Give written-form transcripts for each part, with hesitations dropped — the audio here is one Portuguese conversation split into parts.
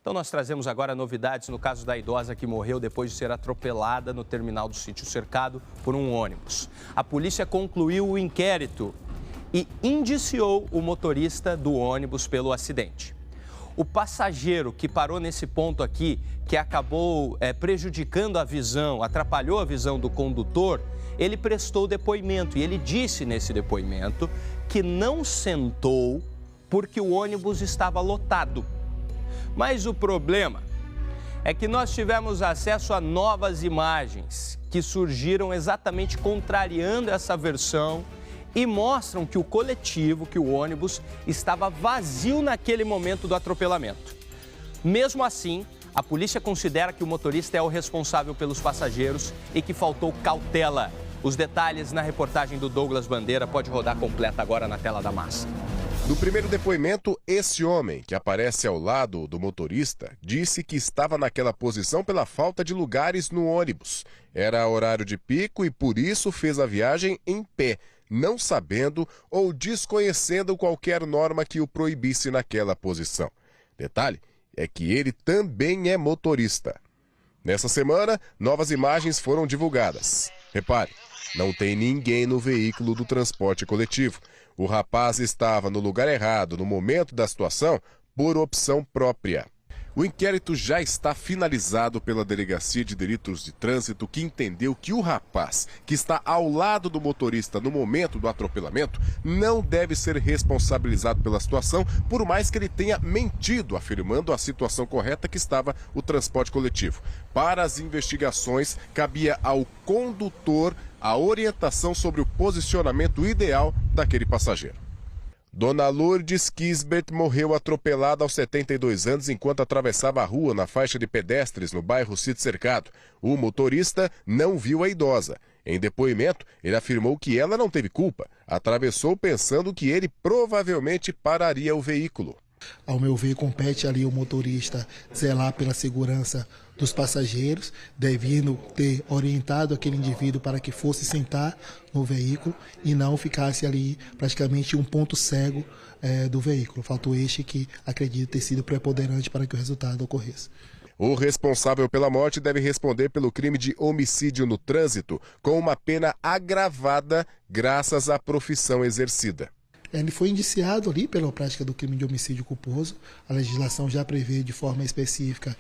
Então nós trazemos agora novidades no caso da idosa que morreu depois de ser atropelada no terminal do Sítio Cercado por um ônibus. A polícia concluiu o inquérito e indiciou o motorista do ônibus pelo acidente. O passageiro que parou nesse ponto aqui, que acabou prejudicando a visão, atrapalhou a visão do condutor, ele prestou depoimento e ele disse nesse depoimento que não sentou porque o ônibus estava lotado. Mas o problema é que nós tivemos acesso a novas imagens que surgiram exatamente contrariando essa versão e mostram que o coletivo, que o ônibus, estava vazio naquele momento do atropelamento. Mesmo assim, a polícia considera que o motorista é o responsável pelos passageiros e que faltou cautela. Os detalhes na reportagem do Douglas Bandeira, pode rodar completa agora na tela da massa. No primeiro depoimento, esse homem, que aparece ao lado do motorista, disse que estava naquela posição pela falta de lugares no ônibus. Era horário de pico e por isso fez a viagem em pé, não sabendo ou desconhecendo qualquer norma que o proibisse naquela posição. Detalhe é que ele também é motorista. Nessa semana, novas imagens foram divulgadas. Repare, não tem ninguém no veículo do transporte coletivo. O rapaz estava no lugar errado no momento da situação por opção própria. O inquérito já está finalizado pela Delegacia de Delitos de Trânsito, que entendeu que o rapaz, que está ao lado do motorista no momento do atropelamento, não deve ser responsabilizado pela situação, por mais que ele tenha mentido, afirmando a situação correta que estava o transporte coletivo. Para as investigações, cabia ao condutor a orientação sobre o posicionamento ideal daquele passageiro. Dona Lourdes Kisbert morreu atropelada aos 72 anos enquanto atravessava a rua na faixa de pedestres no bairro Sítio Cercado. O motorista não viu a idosa. Em depoimento, ele afirmou que ela não teve culpa. Atravessou pensando que ele provavelmente pararia o veículo. Ao meu ver, compete ali o motorista zelar pela segurança dos passageiros, devendo ter orientado aquele indivíduo para que fosse sentar no veículo e não ficasse ali praticamente um ponto cego do veículo. Fato este que acredito ter sido preponderante para que o resultado ocorresse. O responsável pela morte deve responder pelo crime de homicídio no trânsito, com uma pena agravada graças à profissão exercida. Ele foi indiciado ali pela prática do crime de homicídio culposo. A legislação já prevê de forma específica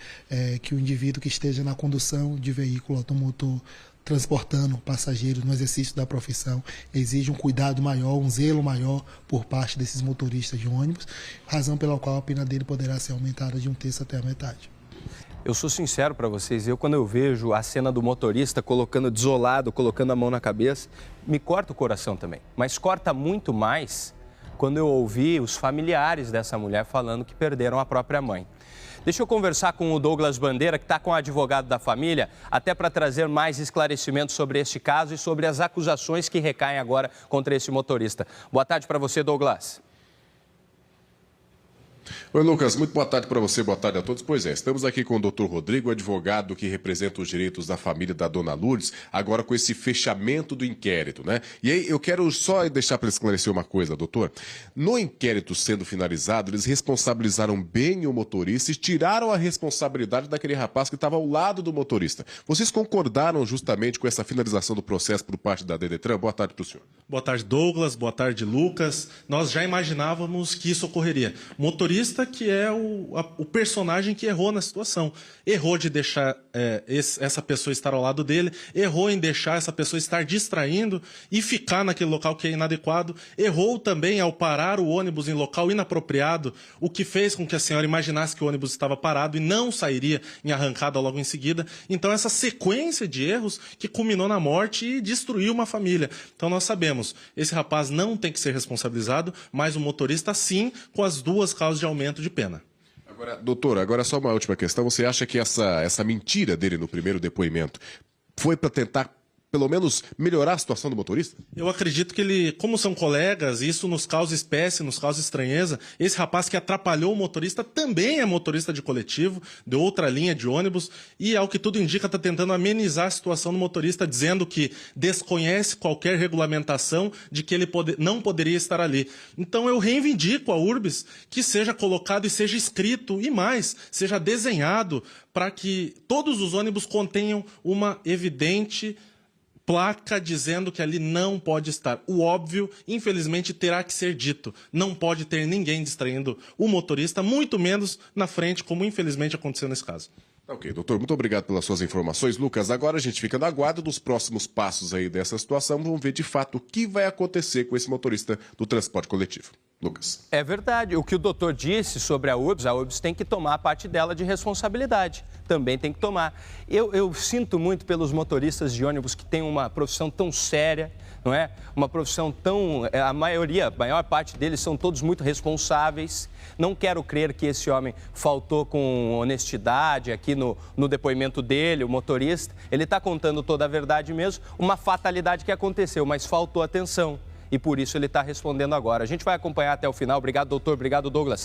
que o indivíduo que esteja na condução de veículo automotor transportando passageiros no exercício da profissão exige um cuidado maior, um zelo maior por parte desses motoristas de ônibus, razão pela qual a pena dele poderá ser aumentada de 1/3 até a metade. Eu sou sincero para vocês, quando eu vejo a cena do motorista colocando desolado, colocando a mão na cabeça, me corta o coração também. Mas corta muito mais quando eu ouvi os familiares dessa mulher falando que perderam a própria mãe. Deixa eu conversar com o Douglas Bandeira, que está com o advogado da família, até para trazer mais esclarecimentos sobre este caso e sobre as acusações que recaem agora contra esse motorista. Boa tarde para você, Douglas. Oi, Lucas, muito boa tarde para você, boa tarde a todos. Pois é, estamos aqui com o Dr. Rodrigo, advogado que representa os direitos da família da Dona Lourdes, agora com esse fechamento do inquérito, né? E aí eu quero só deixar para esclarecer uma coisa, doutor. No inquérito sendo finalizado, eles responsabilizaram bem o motorista e tiraram a responsabilidade daquele rapaz que estava ao lado do motorista. Vocês concordaram justamente com essa finalização do processo por parte da Dedetran? Boa tarde para o senhor. Boa tarde, Douglas. Boa tarde, Lucas. Nós já imaginávamos que isso ocorreria. Motorista que é o personagem que errou na situação. Errou de deixar essa pessoa estar ao lado dele, errou em deixar essa pessoa estar distraindo e ficar naquele local que é inadequado, errou também ao parar o ônibus em local inapropriado, o que fez com que a senhora imaginasse que o ônibus estava parado e não sairia em arrancada logo em seguida. Então essa sequência de erros que culminou na morte e destruiu uma família. Então nós sabemos, esse rapaz não tem que ser responsabilizado, mas o motorista sim, com as duas causas de aumento de pena. Agora, doutor, agora só uma última questão. Você acha que essa mentira dele no primeiro depoimento foi para tentar pelo menos melhorar a situação do motorista? Eu acredito que ele, como são colegas, isso nos causa espécie, nos causa estranheza. Esse rapaz que atrapalhou o motorista também é motorista de coletivo, de outra linha de ônibus, e ao que tudo indica está tentando amenizar a situação do motorista, dizendo que desconhece qualquer regulamentação de que ele não poderia estar ali. Então eu reivindico a Urbis que seja colocado e seja escrito, e mais, seja desenhado para que todos os ônibus contenham uma evidente placa dizendo que ali não pode estar. O óbvio, infelizmente, terá que ser dito. Não pode ter ninguém distraindo o motorista, muito menos na frente, como infelizmente aconteceu nesse caso. Ok, doutor, muito obrigado pelas suas informações. Lucas, agora a gente fica no aguardo dos próximos passos aí dessa situação. Vamos ver de fato o que vai acontecer com esse motorista do transporte coletivo. Lucas. É verdade. O que o doutor disse sobre a Urbis tem que tomar parte dela de responsabilidade. Também tem que tomar. Eu sinto muito pelos motoristas de ônibus que têm uma profissão tão séria, não é? Uma profissão tão... A maior parte deles são todos muito responsáveis. Não quero crer que esse homem faltou com honestidade aqui no depoimento dele, o motorista. Ele está contando toda a verdade mesmo. Uma fatalidade que aconteceu, mas faltou atenção. E por isso ele está respondendo agora. A gente vai acompanhar até o final. Obrigado, doutor. Obrigado, Douglas.